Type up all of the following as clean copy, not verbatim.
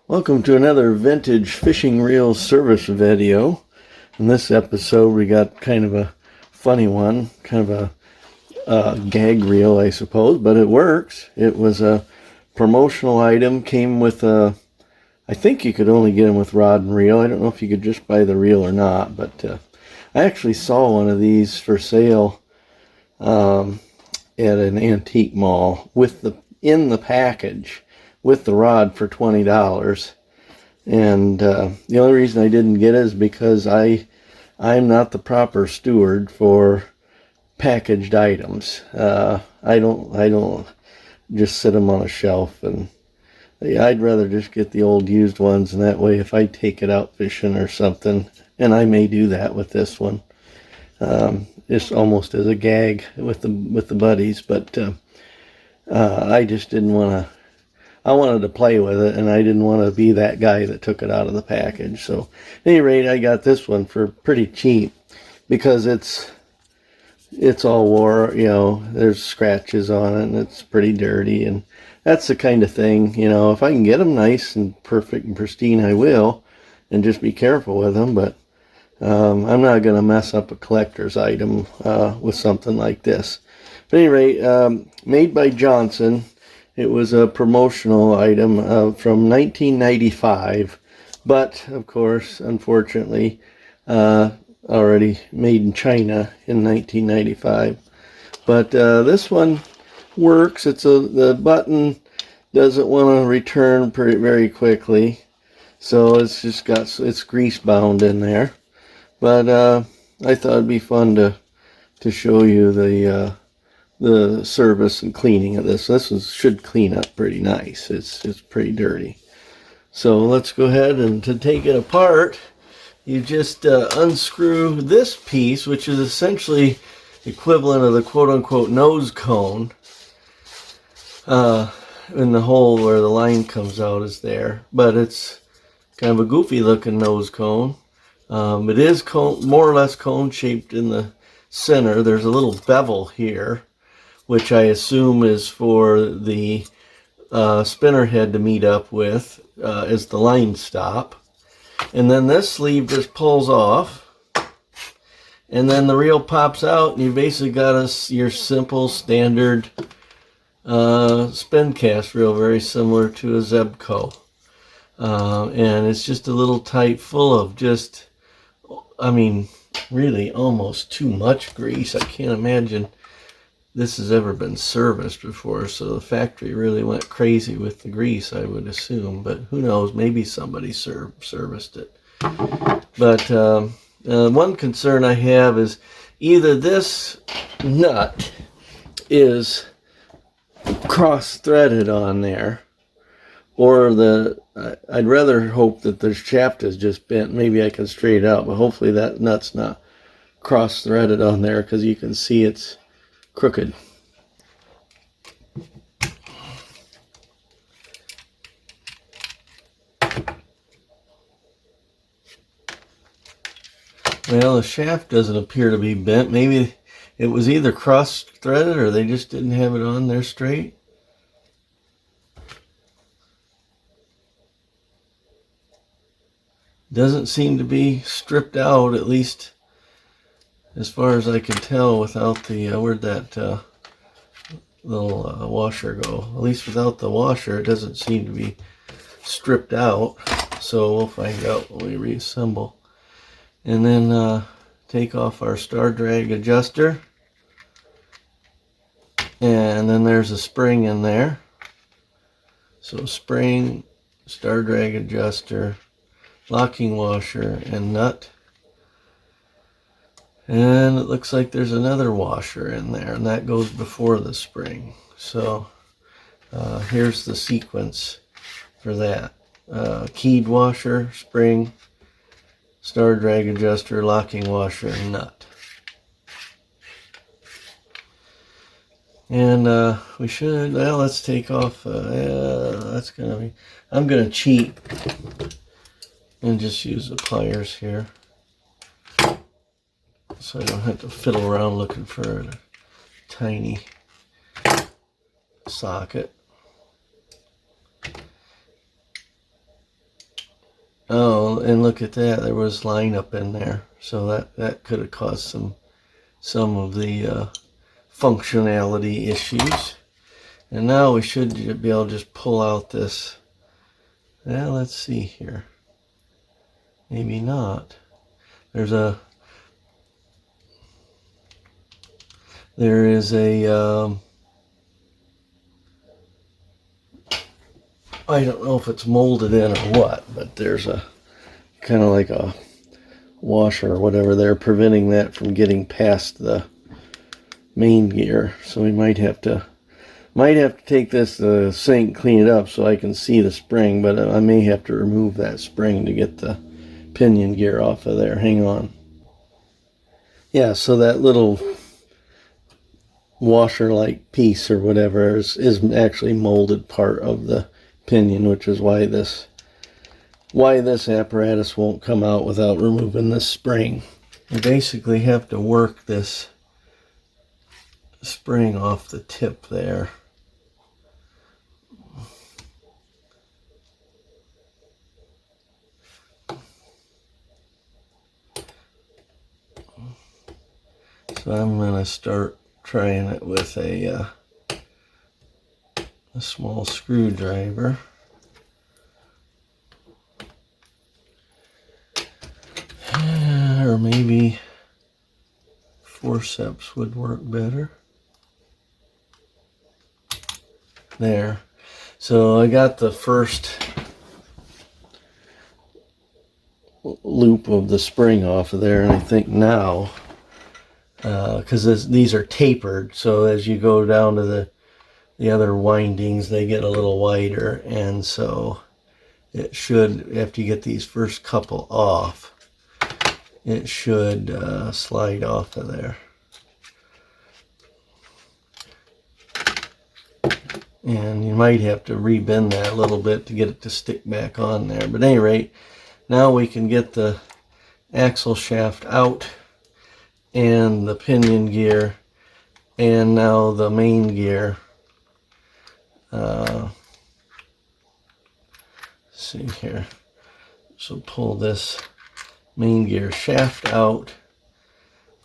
Welcome to another vintage fishing reel service video. In this episode we got kind of a funny one, kind of a gag reel I suppose, but it works. It was a promotional item, came with I think you could only get them with rod and reel. I don't know if you could just buy the reel or not, but I actually saw one of these for sale at an antique mall with in the package with the rod for $20. And the only reason I didn't get it is because I'm not the proper steward for packaged items. I don't just sit them on a shelf, and I'd rather just get the old used ones, and that way if I take it out fishing or something, and I may do that with this one, just almost as a gag with the buddies, but I just didn't want to. I wanted to play with it, and I didn't want to be that guy that took it out of the package. So at any rate, I got this one for pretty cheap because it's all wore, there's scratches on it, and it's pretty dirty, and that's the kind of thing, if I can get them nice and perfect and pristine, I will, and just be careful with them. But I'm not going to mess up a collector's item with something like this. But at any rate, made by Johnson. It was a promotional item from 1995, but of course, unfortunately, already made in China in 1995. But this one works. The button doesn't want to return very quickly, so it's grease bound in there. But I thought it'd be fun to show you the service and cleaning of this. Should clean up pretty nice. It's pretty dirty. So let's go ahead, and to take it apart, you just unscrew this piece, which is essentially equivalent of the quote-unquote nose cone. In the hole where the line comes out is there, but it's kind of a goofy looking nose cone. It is more or less cone shaped in the center. There's a little bevel here, which I assume is for the spinner head to meet up with as the line stop. And then this sleeve just pulls off, and then the reel pops out, and you basically got your simple standard Spincast reel, very similar to a Zebco. And it's just a little tight, full of just, really almost too much grease. I can't imagine this has ever been serviced before, so the factory really went crazy with the grease, I would assume, but who knows, maybe somebody serviced it. But one concern I have is either this nut is cross-threaded on there, or I'd rather hope that the shaft is just bent. Maybe I can straighten it out, but hopefully that nut's not cross-threaded on there, because you can see it's crooked. Well, the shaft doesn't appear to be bent. Maybe it was either cross-threaded or they just didn't have it on there straight. Doesn't seem to be stripped out, at least as far as I can tell, without the, where'd that little washer go? At least without the washer, it doesn't seem to be stripped out. So we'll find out when we reassemble. And then take off our star drag adjuster. And then there's a spring in there. So spring, star drag adjuster, locking washer, and nut. And it looks like there's another washer in there, and that goes before the spring. So here's the sequence for that. Keyed washer, spring, star drag adjuster, locking washer, and nut. And we should, well, let's take off, that's going to be, I'm going to cheat and just use the pliers here, so I don't have to fiddle around looking for a tiny socket. Oh, and look at that. There was line up in there. So that could have caused some of the functionality issues. And now we should be able to just pull out this. Well, let's see here. Maybe not. There is a I don't know if it's molded in or what, but there's a kind of like a washer or whatever there preventing that from getting past the main gear. So we might have to take this to the sink, clean it up so I can see the spring, but I may have to remove that spring to get the pinion gear off of there. Hang on. Yeah, so that little washer-like piece or whatever is actually molded part of the pinion, which is why this apparatus won't come out without removing this spring. You basically have to work this spring off the tip there. So I'm going to start trying it with a small screwdriver. Or maybe forceps would work better. There. So I got the first loop of the spring off of there, and I think now, because these are tapered, so as you go down to the other windings, they get a little wider, and so it should, after you get these first couple off, it should slide off of there. And you might have to rebend that a little bit to get it to stick back on there. But at any rate, now we can get the axle shaft out and the pinion gear and now the main gear. Let's see here. So pull this main gear shaft out.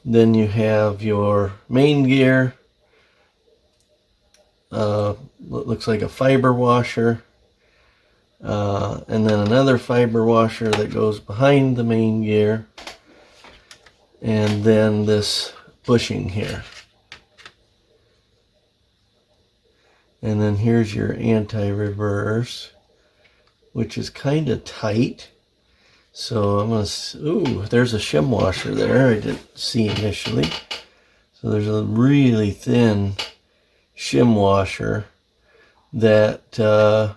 Then you have your main gear. Looks like a fiber washer, and then another fiber washer that goes behind the main gear, and then this bushing here. And then here's your anti-reverse, which is kind of tight. So I'm going to, ooh, there's a shim washer there I didn't see initially. So there's a really thin shim washer that that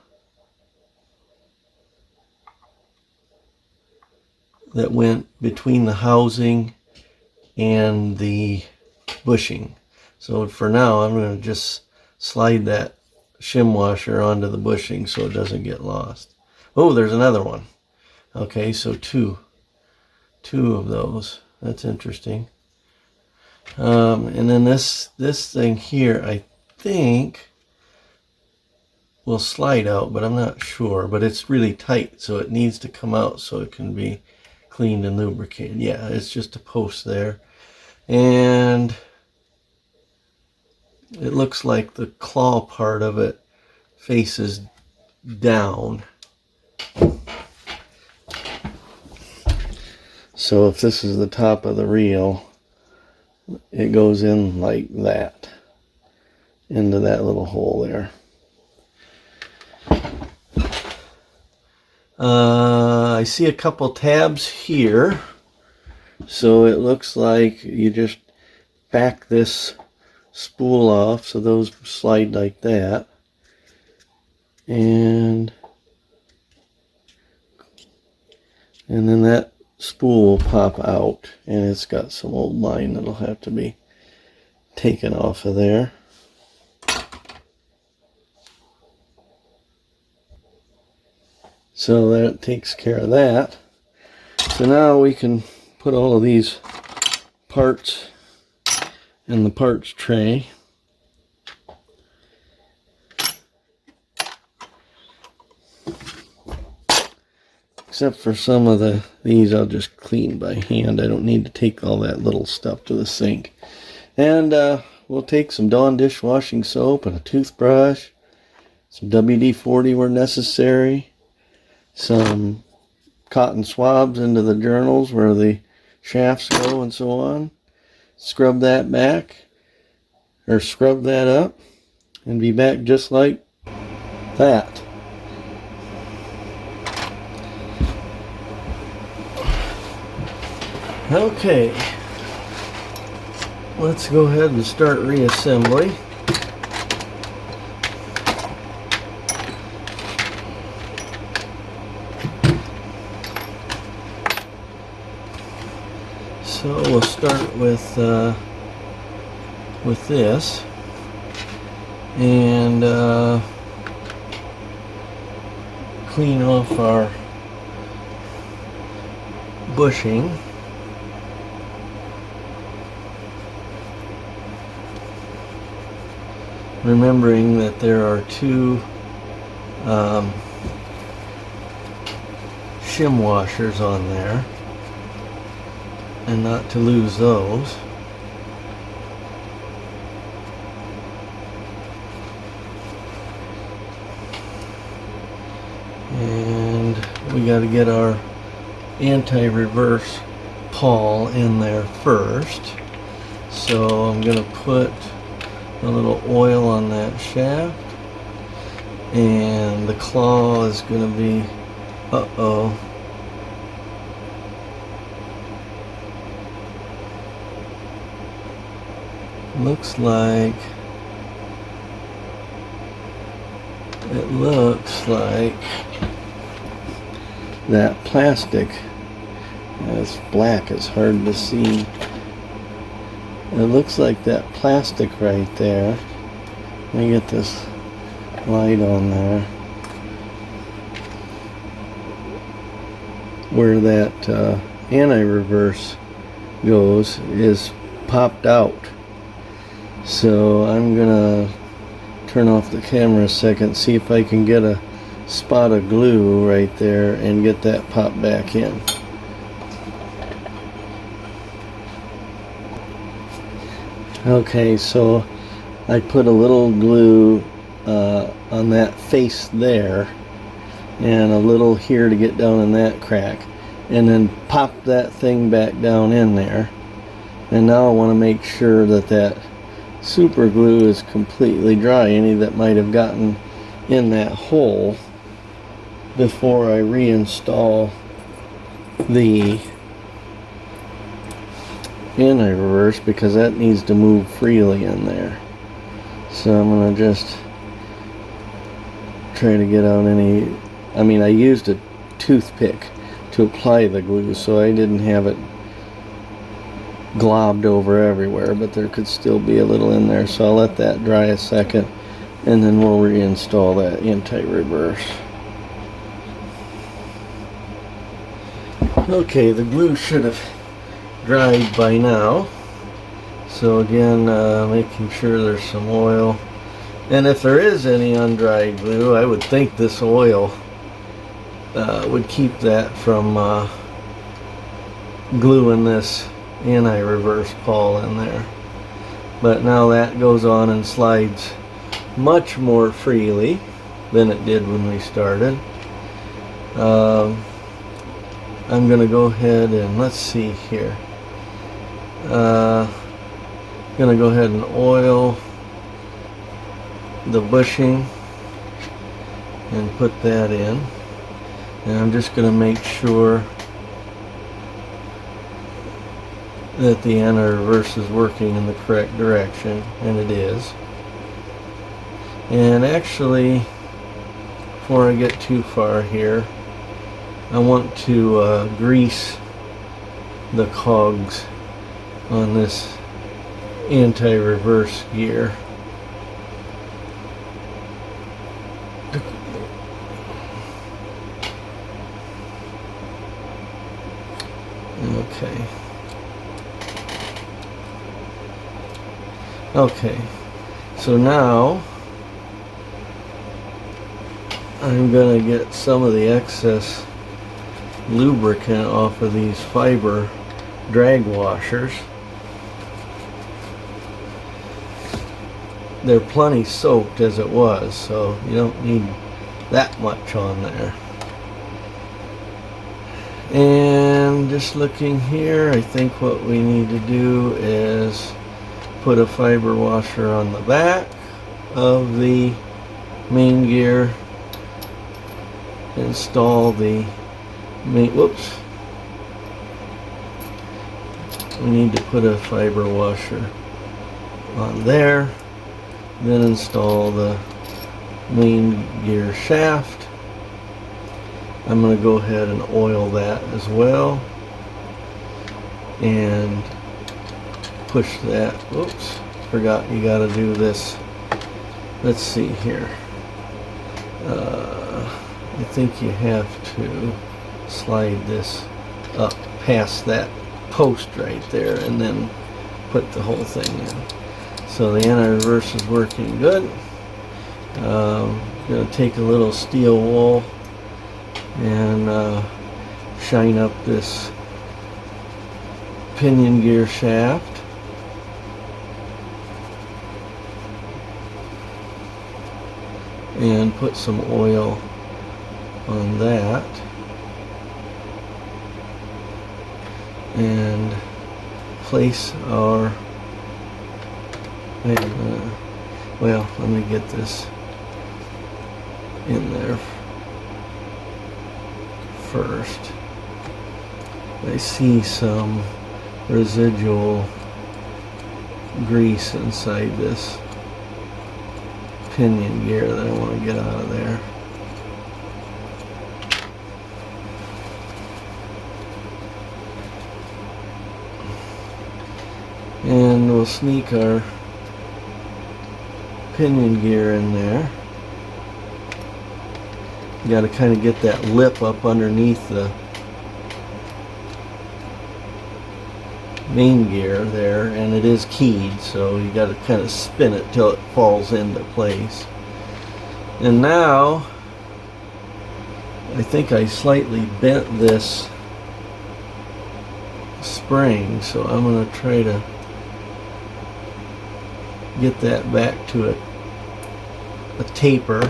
went between the housing and the bushing. So for now, I'm going to just slide that shim washer onto the bushing so it doesn't get lost. Oh, there's another one. Okay, so two of those. That's interesting. And then this thing here, I think will slide out, but I'm not sure. But it's really tight, so it needs to come out so it can be cleaned and lubricated. Yeah, it's just a post there. And it looks like the claw part of it faces down. So if this is the top of the reel, it goes in like that, into that little hole there. I see a couple tabs here, so it looks like you just back this spool off, so those slide like that, and then that spool will pop out, and it's got some old line that'll have to be taken off of there. So that takes care of that. So now we can put all of these parts in the parts tray. except for some of these I'll just clean by hand. I don't need to take all that little stuff to the sink. And we'll take some Dawn dishwashing soap and a toothbrush, some WD-40 where necessary, some cotton swabs into the journals where the shafts go and so on. Scrub that back, or scrub that up, and be back just like that. Okay, let's go ahead and start reassembly. So we'll start with this, and clean off our bushing. Remembering that there are two shim washers on there, and not to lose those. And we got to get our anti-reverse pawl in there first. So I'm going to put a little oil on that shaft, and the claw is going to be, looks like that plastic, it's black, it's hard to see. It looks like that plastic right there. Let me get this light on there. Where that anti-reverse goes is popped out. So I'm gonna turn off the camera a second, see if I can get a spot of glue right there and get that popped back in. Okay, so I put a little glue on that face there, and a little here to get down in that crack, and then pop that thing back down in there. And now I want to make sure that that super glue is completely dry, any that might have gotten in that hole, before I reinstall the anti-reverse, because that needs to move freely in there. So I'm going to just try to get out any, I used a toothpick to apply the glue, so I didn't have it globbed over everywhere, but there could still be a little in there. So I'll let that dry a second, and then we'll reinstall that anti-reverse. Okay, the glue should have dried by now. So again, making sure there's some oil, and if there is any undried glue, I would think this oil would keep that from gluing this anti-reverse pawl in there. But now that goes on and slides much more freely than it did when we started. I'm gonna go ahead and let's see here. Gonna go ahead and oil the bushing and put that in, and I'm just gonna make sure that the anti-reverse is working in the correct direction, and it is. And actually, before I get too far here, I want to grease the cogs on this anti-reverse gear. Okay, so now I'm gonna get some of the excess lubricant off of these fiber drag washers. They're plenty soaked as it was, so you don't need that much on there. And just looking here, I think what we need to do is put a fiber washer on the back of the main gear, install the main, whoops, we need to put a fiber washer on there, then install the main gear shaft. I'm going to go ahead and oil that as well and push that. Oops, forgot you got to do this. Let's see here. I think you have to slide this up past that post right there and then put the whole thing in. So the anti-reverse is working good. I'm going to take a little steel wool and shine up this pinion gear shaft. And put some oil on that. And place our, well, let me get this in there first. I see some residual grease inside this pinion gear that I want to get out of there. And we'll sneak our pinion gear in there. You got to kind of get that lip up underneath the main gear there, and it is keyed, so you got to kind of spin it till it falls into place. And now I think I slightly bent this spring, so I'm going to try to get that back to a taper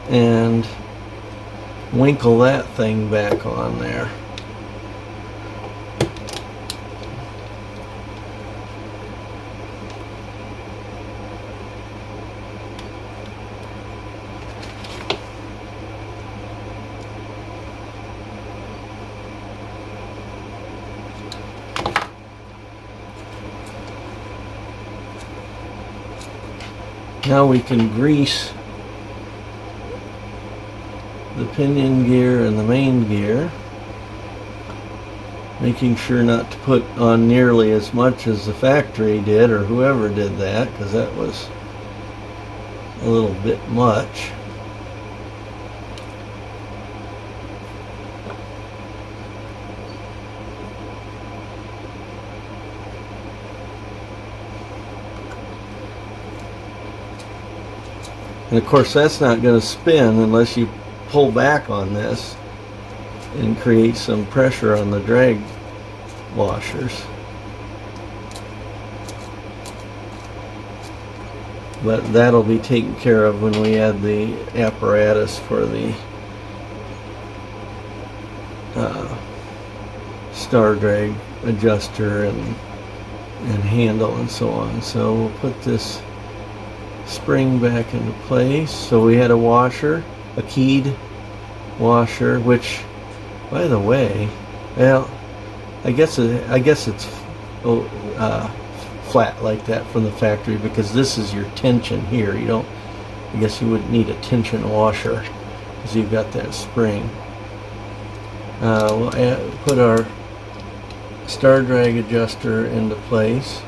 and winkle that thing back on there. Now we can grease the pinion gear and the main gear, making sure not to put on nearly as much as the factory did or whoever did that, because that was a little bit much. And of course that's not going to spin unless you pull back on this and create some pressure on the drag washers. But that'll be taken care of when we add the apparatus for the star drag adjuster and handle and so on. So we'll put this spring back into place. So we had a washer, a keyed washer, which, by the way, well, I guess it's flat like that from the factory, because this is your tension here. You don't, I guess you wouldn't need a tension washer because you've got that spring. We'll put our star drag adjuster into place.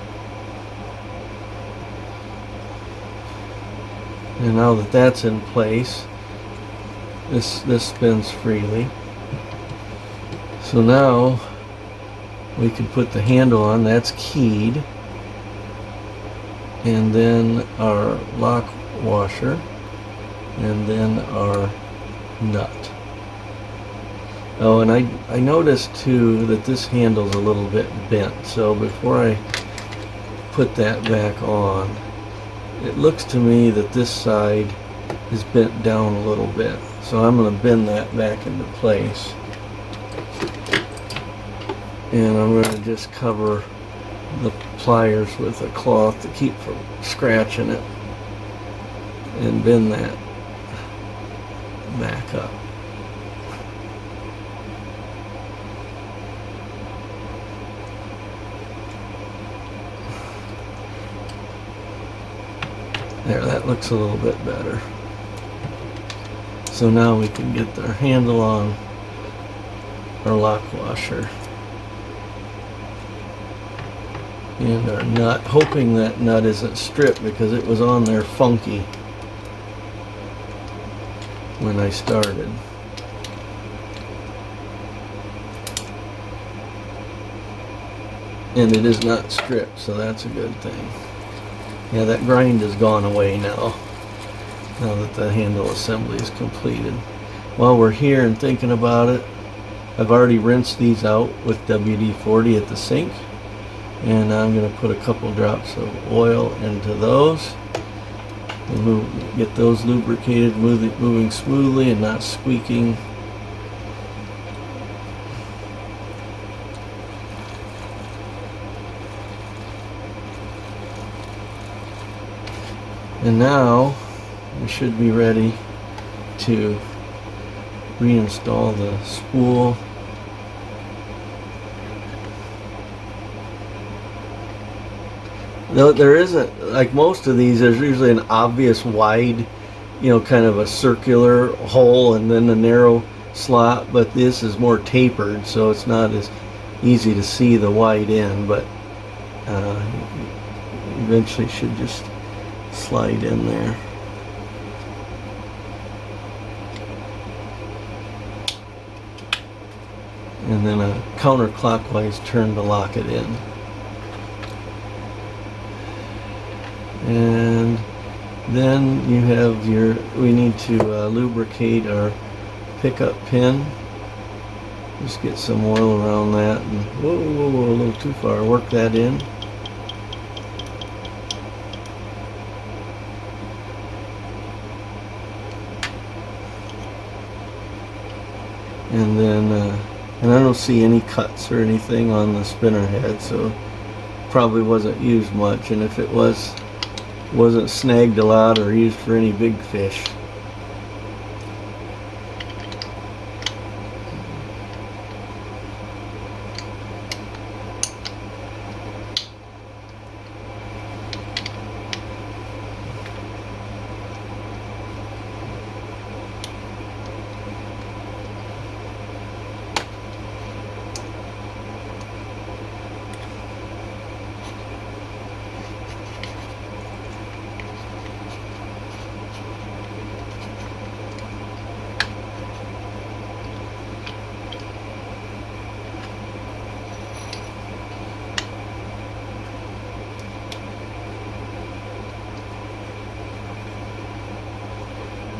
And now that that's in place, this spins freely. So now we can put the handle on, that's keyed, and then our lock washer, and then our nut. Oh, and I noticed too that this handle's a little bit bent, so before I put that back on, it looks to me that this side is bent down a little bit. So I'm going to bend that back into place. And I'm going to just cover the pliers with a cloth to keep from scratching it. And bend that back up. There, that looks a little bit better. So now we can get the handle on our lock washer and our nut, hoping that nut isn't stripped because it was on there funky when I started. And it is not stripped, so that's a good thing. Yeah, that grind has gone away now that the handle assembly is completed. While we're here and thinking about it, I've already rinsed these out with WD-40 at the sink, and I'm going to put a couple drops of oil into those and get those lubricated, moving smoothly and not squeaking. And now we should be ready to reinstall the spool. Though there isn't, like most of these, there's usually an obvious wide, kind of a circular hole and then a narrow slot, but this is more tapered, so it's not as easy to see the wide end, but eventually should just slide in there. And then a counterclockwise turn to lock it in. And then you have we need to lubricate our pickup pin. Just get some oil around that and whoa, a little too far. Work that in. And then and I don't see any cuts or anything on the spinner head, so probably wasn't used much, and if it wasn't snagged a lot or used for any big fish.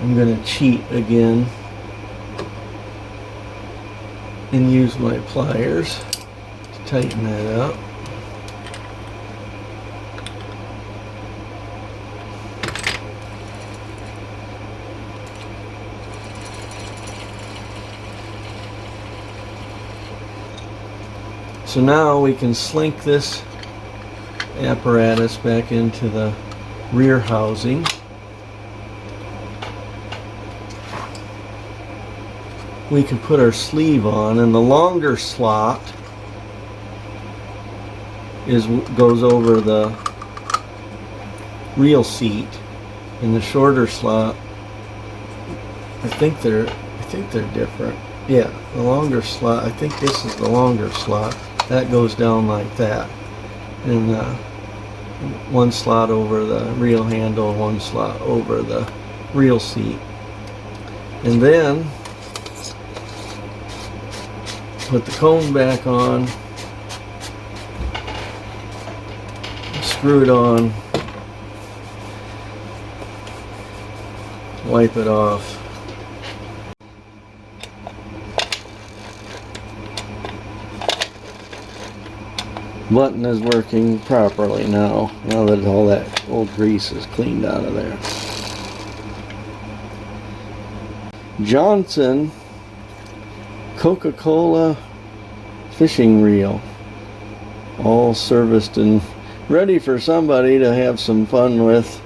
I'm going to cheat again and use my pliers to tighten that up. So now we can slink this apparatus back into the rear housing. We can put our sleeve on, and the longer slot goes over the real seat, and the shorter slot, I think they're different. Yeah, the longer slot, I think this is the longer slot. That goes down like that, and one slot over the real handle, one slot over the real seat, and then put the cone back on, screw it on, wipe it off. Button is working properly now that all that old grease is cleaned out of there. Johnson Coca-Cola fishing reel, all serviced and ready for somebody to have some fun with,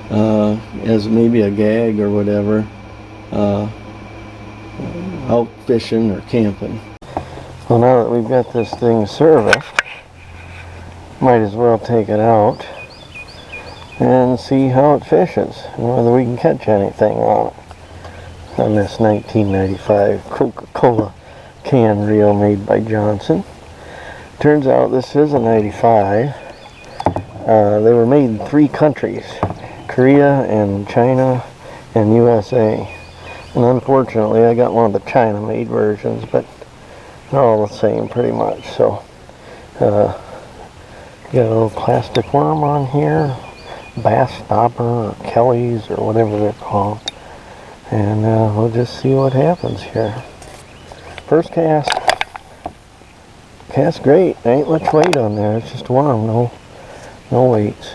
as maybe a gag or whatever, out fishing or camping. Well, now that we've got this thing serviced, might as well take it out and see how it fishes and whether we can catch anything on it. On this 1995 Coca-Cola can reel made by Johnson. Turns out this is a 95. They were made in 3 countries, Korea and China and USA. And unfortunately I got one of the China made versions, but they're all the same pretty much. So got a little plastic worm on here, bass stopper or Kelly's or whatever they're called, and we'll just see what happens here. First cast. Cast great. There ain't much weight on there. It's just a worm, no weights.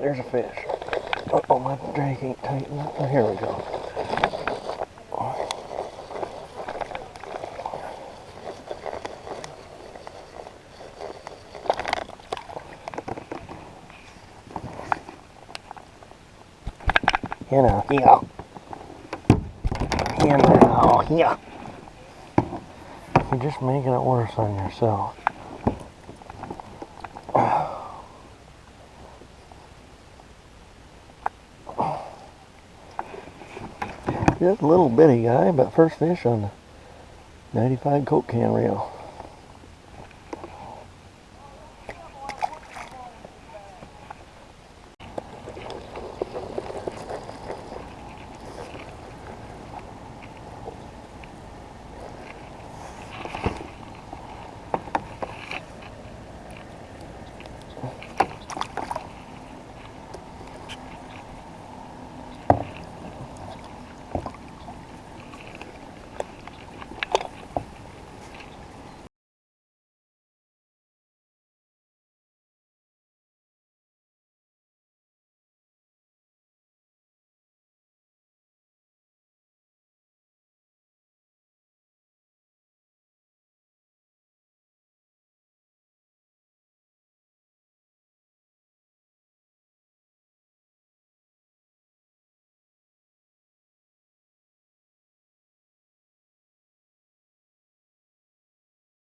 There's a fish. Oh, my drag ain't tightened up. Oh, here we go. Here. You're just making it worse on yourself. Just a little bitty guy, but first fish on the 95 Coke can reel.